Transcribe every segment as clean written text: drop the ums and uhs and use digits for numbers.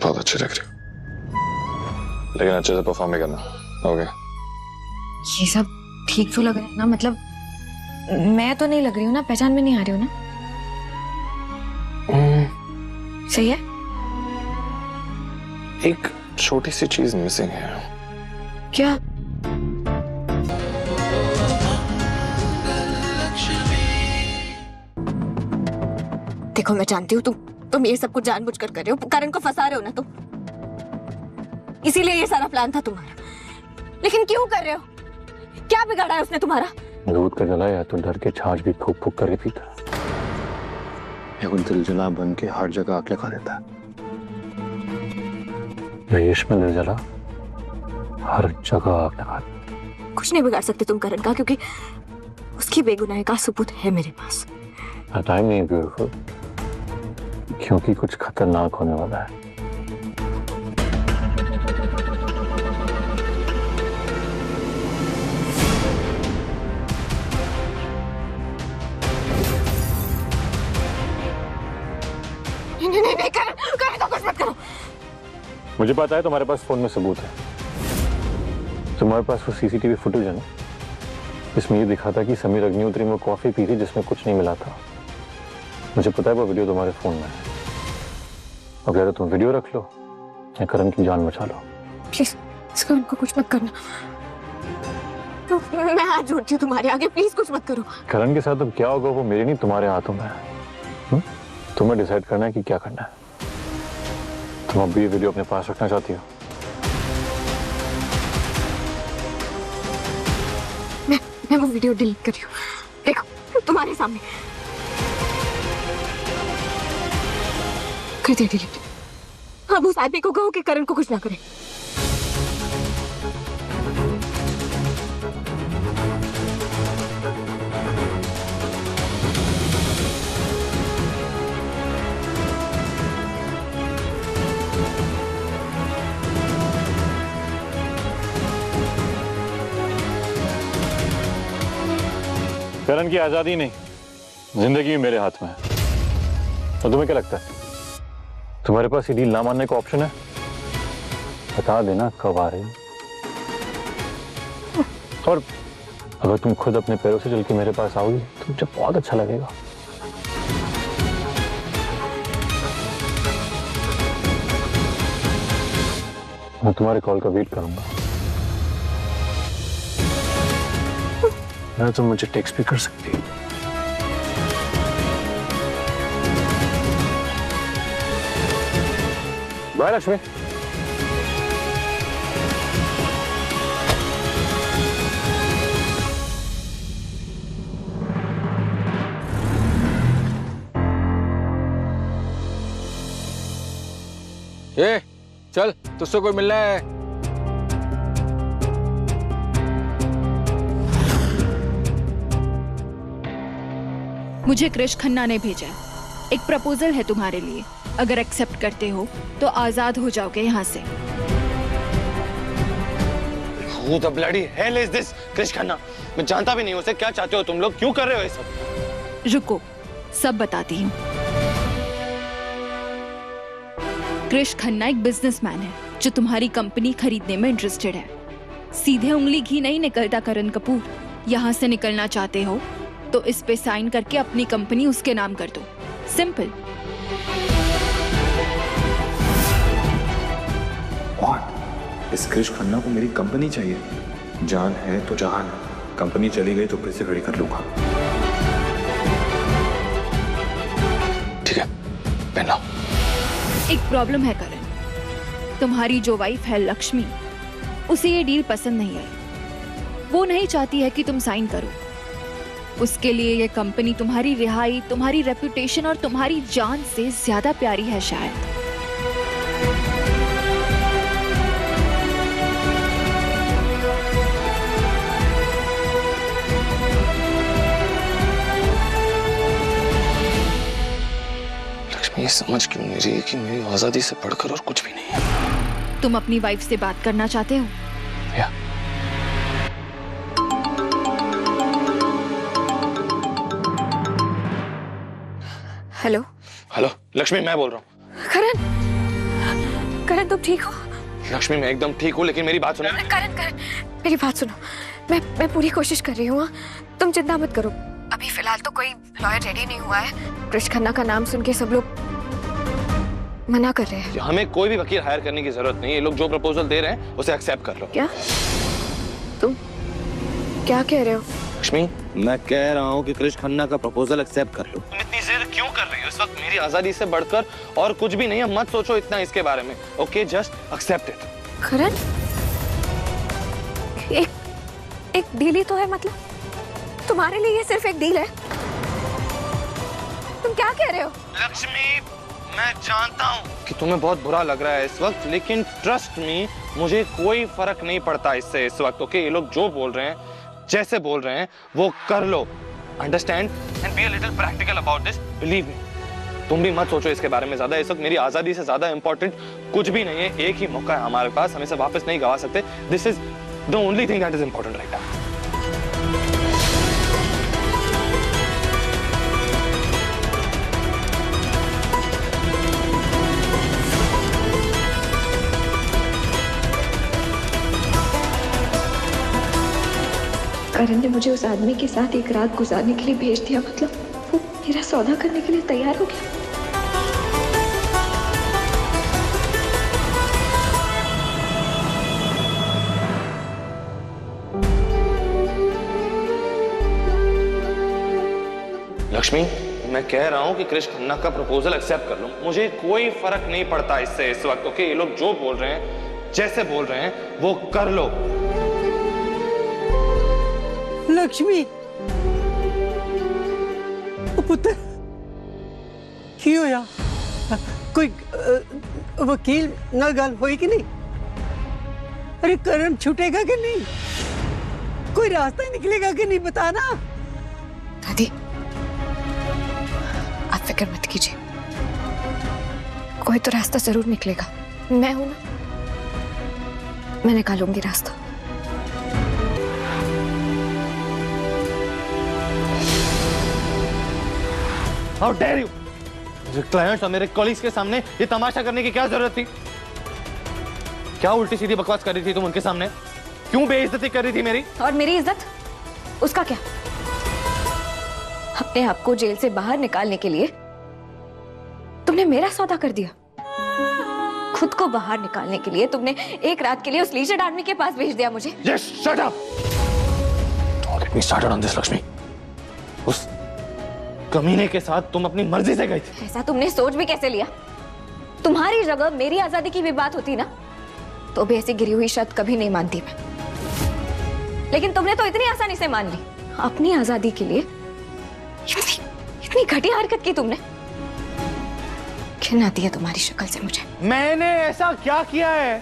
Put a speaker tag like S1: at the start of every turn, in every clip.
S1: बहुत अच्छी लग रही हो, लेकिन अच्छे से परफॉर्म भी करना। ओके?
S2: ये सब ठीक तो लग रहा है ना? मतलब मैं तो नहीं लग रही हूँ ना? पहचान में नहीं आ रही हूँ ना? सही है?
S1: एक छोटी सी चीज मिसिंग है।
S2: क्या? देखो मैं जानती हूँ तुम ये सब कुछ जानबूझकर कर रहे हो, करण को फंसा रहे हो ना तुम, इसीलिए ये सारा प्लान था तुम्हारा। लेकिन क्यों कर रहे हो? क्या बिगाड़ा है उसने तुम्हारा?
S3: दूध का जला या तो डर के छाछ भी फूक फूक करके पीता। ये वो दिल जला बन के हर जगह आग लगा देता है। रयेश में दिल जला हर जगह आग लगा देता।
S2: कुछ नहीं बिगाड़ सकते तुम करण का, क्योंकि उसकी बेगुनाही का सबूत है मेरे पास।
S3: टाइम नहीं ब्यूटीफुल, क्योंकि कुछ खतरनाक होने वाला है।
S2: नहीं, करण तो कुछ मत करो।
S3: मुझे पता है तुम्हारे पास फोन में सबूत है। तुम्हारे पास वो सीसीटीवी फुटेज है ना, इसमें ये दिखा था कि समीर अग्निहोत्री में कॉफी पी थी जिसमें कुछ नहीं मिला था। मुझे पता है वो वीडियो तुम्हारे फोन में है। अब या तो तुम वीडियो रख लो या करण की जान बचा लो।
S2: प्लीज करण को कुछ मत करना। तो मैं हाथ जोड़ती हूँ तुम्हारे आगे, प्लीज कुछ मत करो।
S3: करण के साथ अब क्या होगा वो मेरे नहीं तुम्हारे हाथों में है। तुम्हें डिसाइड करना है कि क्या करना है। तुम अब भी ये वीडियो अपने पास रखना चाहती हो?
S2: मैं वो वीडियो डिलीट कर रही हूँ। देखो तुम्हारे सामने कर दिया डिलीट। अब उस आदमी को कहो कि करण को कुछ ना करे।
S3: करण की आजादी नहीं, जिंदगी मेरे हाथ में है। और तुम्हें क्या लगता है तुम्हारे पास ये डील ना मानने का ऑप्शन है? बता देना कब आ रहे हो। और अगर तुम खुद अपने पैरों से चल के मेरे पास आओगी तो मुझे बहुत अच्छा लगेगा। मैं तुम्हारे कॉल का वेट करूंगा। मैं तुम मुझे टेक्स्ट भी कर सकती हो। बाय लक्ष्मी।
S4: ये चल, तुझसे कोई मिलना है।
S5: मुझे कृष खन्ना ने भेजा है। एक प्रपोजल है तुम्हारे लिए। अगर एक्सेप्ट करते हो तो आजाद हो जाओगे यहाँ से।
S6: Who the bloody hell is this? कृष खन्ना, मैं जानता भी नहीं उसे। क्या चाहते हो तुम लोग? क्यों कर रहे हो ये सब?
S5: रुको, सब बताती हूँ। कृष खन्ना एक बिजनेसमैन है जो तुम्हारी कंपनी खरीदने में इंटरेस्टेड है। सीधे उंगली घी नहीं निकलता करण कपूर। यहाँ से निकलना चाहते हो तो इस पे साइन करके अपनी कंपनी उसके नाम कर दो। सिंपल।
S1: इस कृष खन्ना को मेरी कंपनी चाहिए। जान है तो जहान है। कंपनी चली गई तो फिर से खड़ी कर लूंगा। ठीक है, पहना।
S5: एक प्रॉब्लम है करण, तुम्हारी जो वाइफ है लक्ष्मी, उसे ये डील पसंद नहीं आई। वो नहीं चाहती है कि तुम साइन करो। उसके लिए ये कंपनी तुम्हारी रिहाई, तुम्हारी रेपुटेशन और तुम्हारी जान से ज्यादा प्यारी है शायद।
S1: लक्ष्मी ये समझ क्यों नहीं रही कि मेरी आजादी से बढ़कर और कुछ भी नहीं है।
S5: तुम अपनी वाइफ से बात करना चाहते हो?
S1: या
S2: हेलो
S6: हेलो लक्ष्मी, मैं बोल रहा हूँ।
S2: करण करण तुम ठीक हो?
S6: लक्ष्मी मैं एकदम ठीक हूँ, लेकिन मेरी बात सुनो।
S2: करण करण मेरी बात सुनो, मैं पूरी कोशिश कर रही हूँ। हाँ? तुम चिंता मत करो, अभी फिलहाल तो कोई लॉयर रेडी नहीं हुआ है। कृष खन्ना का नाम सुन के सब लोग मना कर रहे हैं।
S6: हमें कोई भी वकील हायर करने की जरूरत नहीं है, ये लोग जो प्रपोजल दे रहे हैं उसे एक्सेप्ट कर लो।
S2: क्या तुम क्या कह रहे हो?
S6: लक्ष्मी मैं कह रहा हूँ कि कृष खन्ना का प्रपोजल एक्सेप्ट कर लो। तुम इतनी जिद क्यों कर रही हो? इस वक्त मेरी आजादी से बढ़कर और कुछ भी नहीं है, मत सोचो इतना इसके बारे में। Okay just accept it.
S2: Karan एक डील ही तो है, मतलब तुम्हारे लिए ये सिर्फ एक डील है? तुम क्या कह रहे हो?
S6: लक्ष्मी मैं जानता हूँ कि तुम्हें बहुत बुरा लग रहा है इस वक्त, लेकिन ट्रस्ट मी मुझे कोई फर्क नहीं पड़ता इससे इस वक्त। ओके ये लोग जो बोल रहे हैं, जैसे बोल रहे हैं वो कर लो। Understand and be a little practical about this, believe me. तुम भी मत सोचो इसके बारे में ज्यादा। इस वक्त मेरी आजादी से ज्यादा इंपॉर्टेंट कुछ भी नहीं है। एक ही मौका है हमारे पास, हम इसे वापस नहीं गवा सकते। This is the only thing that is important right now.
S2: Karan ने मुझे उस आदमी के साथ एक रात गुजारने के लिए भेज दिया, मतलब वो मेरा सौदा करने के लिए तैयार हो गया।
S6: लक्ष्मी मैं कह रहा हूँ कि कृष खन्ना का प्रपोजल एक्सेप्ट कर लो। मुझे कोई फर्क नहीं पड़ता इससे इस वक्त। ओके ये लोग जो बोल रहे हैं, जैसे बोल रहे हैं वो कर लो।
S7: लक्ष्मी पुत्र की होया? कोई वकील ना गल होई कि नहीं? अरे करण छूटेगा कि नहीं? कोई रास्ता निकलेगा कि नहीं? बताना।
S2: दादी आप फिक्र मत कीजिए, कोई तो रास्ता जरूर निकलेगा। मैं हूं ना, मैं निकालूंगी रास्ता।
S6: How dare you? मेरे क्लाइंट्स और मेरे कॉलीग्स के सामने ये तमाशा करने की क्या जरूरत थी? क्या उल्टी सीधी बकवास कर रही थी तुम उनके सामने? क्यों बेइज्जती कर रही थी मेरी?
S2: और मेरी इज्जत, उसका क्या? अपने आप को जेल से बाहर निकालने के लिए तुमने मेरा सौदा कर दिया। खुद को बाहर निकालने के लिए तुमने एक रात के लिए उस लीजेंड आदमी के पास भेज दिया मुझे।
S6: Yes, shut up! Don't get me started on this, Lakshmi. उस कमीने के साथ तुम अपनी मर्जी से गई थी।
S2: ऐसा तुमने सोच भी कैसे लिया? तुम्हारी जगह मेरी आजादी की भी बात होती ना, तो भी ऐसी गिरी हुई शर्त कभी नहीं मानती मैं। लेकिन तुमने तो इतनी आसानी से मान ली। अपनी आजादी के लिए इतनी घटिया हरकत की तुमने। घिन आती है तुम्हारी शक्ल से मुझे।
S6: मैंने ऐसा क्या किया है?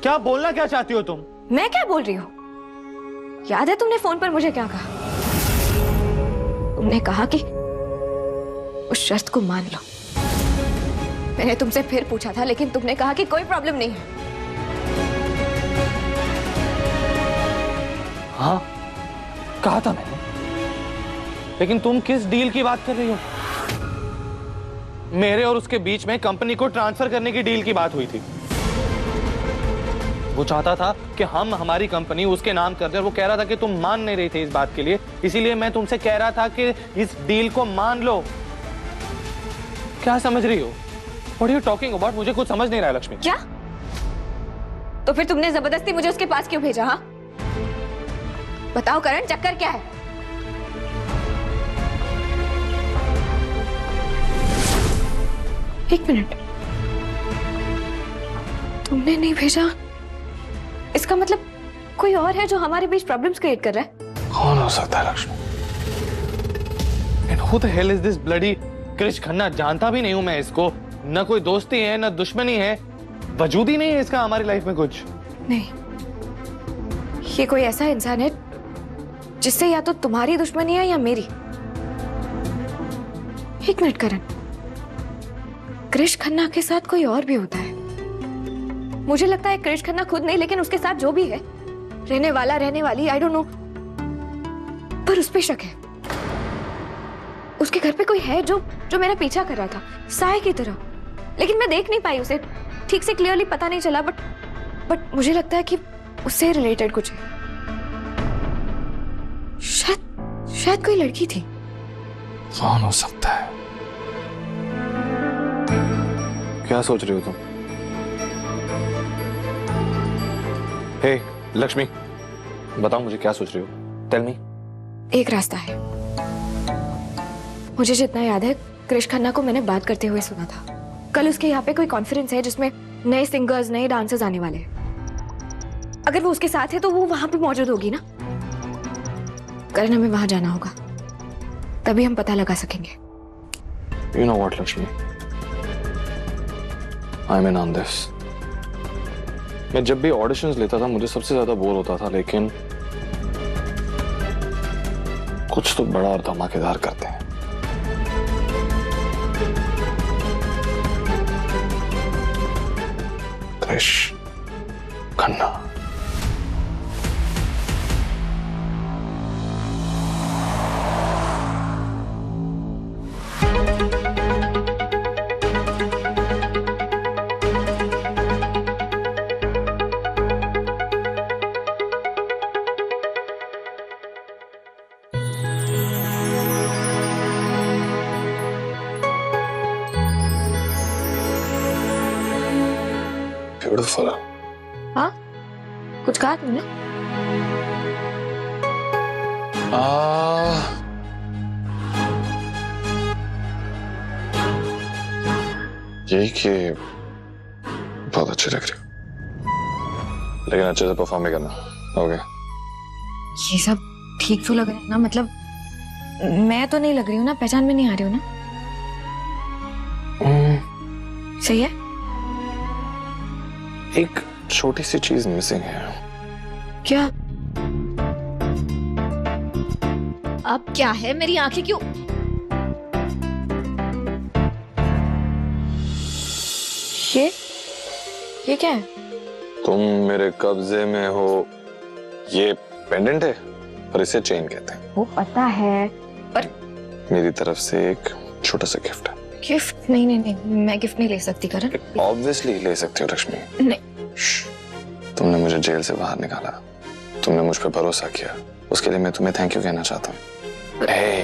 S6: क्या बोलना क्या चाहती हो तुम?
S2: मैं क्या बोल रही हूँ? याद है तुमने फोन पर मुझे क्या कहा? तुमने कहा कि उस शर्त को मान लो। मैंने तुमसे फिर पूछा था, लेकिन तुमने कहा कि कोई प्रॉब्लम नहीं है।
S6: हाँ कहा था मैंने, लेकिन तुम किस डील की बात कर रही हो? मेरे और उसके बीच में कंपनी को ट्रांसफर करने की डील की बात हुई थी। वो चाहता था कि हम हमारी कंपनी उसके नाम कर दें, और वो कह रहा था कि तुम मान नहीं रही थी इस बात के लिए, इसीलिए मैं तुमसे कह रहा था कि इस डील को मान लो। क्या समझ रही हो? What are you talking about? मुझे कुछ समझ नहीं रहा है लक्ष्मी।
S2: क्या? तो फिर तुमने जबरदस्ती मुझे उसके पास क्यों भेजा? हाँ बताओ करण, चक्कर क्या है? एक मिनट, तुमने नहीं भेजा, इसका मतलब कोई और है जो हमारे बीच प्रॉब्लम्स क्रिएट कर रहा है।
S6: कौन हो सकता है Lakshmi? And who the hell is this bloody कृष खन्ना? जानता भी नहीं हूं मैं इसको। न कोई दोस्ती है, न दुश्मनी है, वजूद ही नहीं है इसका हमारी लाइफ में कुछ।
S2: नहीं, ये कोई ऐसा इंसान है जिससे या तो तुम्हारी दुश्मनी है या मेरी। एक मिनट करण, कृष खन्ना के साथ कोई और भी होता है। मुझे लगता है कृष खन्ना खुद नहीं, लेकिन उसके साथ जो भी है, रहने वाला रहने वाली, आई डोंट नो, पर उस पे शक है। उसके घर पे कोई है जो मेरा पीछा कर रहा था साय की तरह, लेकिन मैं देख नहीं पाई उसे ठीक से क्लियरली पता नहीं चला, बट मुझे लगता है कि उससे रिलेटेड कुछ है। शायद कोई लड़की थी।
S6: कौन हो सकता है?
S1: क्या सोच रही हो तुम? हे लक्ष्मी, बताओ मुझे क्या सोच रही हो? Tell me.
S2: एक रास्ता है। मुझे जितना याद है, कृष खन्ना को मैंने बात करते हुए सुना था। कल उसके यहाँ पे कोई कॉन्फ्रेंस है जिसमें नए सिंगर्स, नए डांसर्स आने वाले हैं। अगर वो उसके साथ है तो वो वहां पे मौजूद होगी ना। करण, हमें वहां जाना होगा, तभी हम पता लगा सकेंगे।
S6: You know what, Lakshmi? I'm in on this. मैं जब भी ऑडिशंस लेता था मुझे सबसे ज्यादा बोर होता था, लेकिन कुछ तो बड़ा और धमाकेदार करते हैं। कृष खन्ना। ब्यूटीफुल।
S2: हाँ, कुछ कहा तुमने?
S6: यही कि बहुत अच्छी लग रही, लेकिन अच्छे से परफॉर्म भी करना। ओके,
S2: ये सब ठीक तो लग रहा है ना? मतलब मैं तो नहीं लग रही हूँ ना? पहचान में नहीं आ रही हूँ ना? सही है।
S6: एक छोटी सी चीज मिसिंग है।
S2: क्या?
S5: अब क्या है? मेरी आंखें क्यों?
S2: ये क्या है?
S6: तुम मेरे कब्जे में हो। ये पेंडेंट है और इसे चेन कहते हैं।
S2: वो पता है, पर
S6: मेरी तरफ से एक छोटा सा गिफ्ट है।
S2: गिफ्ट? नहीं, मैं गिफ्ट नहीं ले सकती करण।
S6: ऑब्वियसली ले सकती हो लक्ष्मी।
S2: नहीं।
S6: तुमने मुझे जेल से बाहर निकाला, तुमने मुझ पर भरोसा किया, उसके लिए मैं तुम्हें थैंक यू कहना चाहता हूँ। Hey,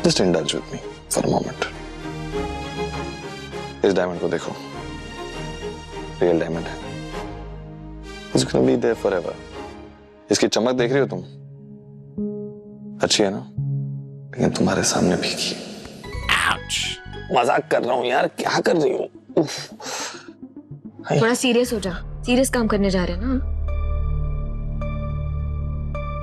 S6: just indulge with me for a moment. इस डायमंड को देखो, रियल डायमंड है। It's gonna be there forever. इसकी चमक देख रही हो तुम? अच्छी है ना? लेकिन तुम्हारे सामने फीकी। Ouch! मजाक कर रहा हूँ यार, क्या कर रही हूँ?
S2: थोड़ा सीरियस हो जा। सीरियस काम करने जा रहे हैं ना?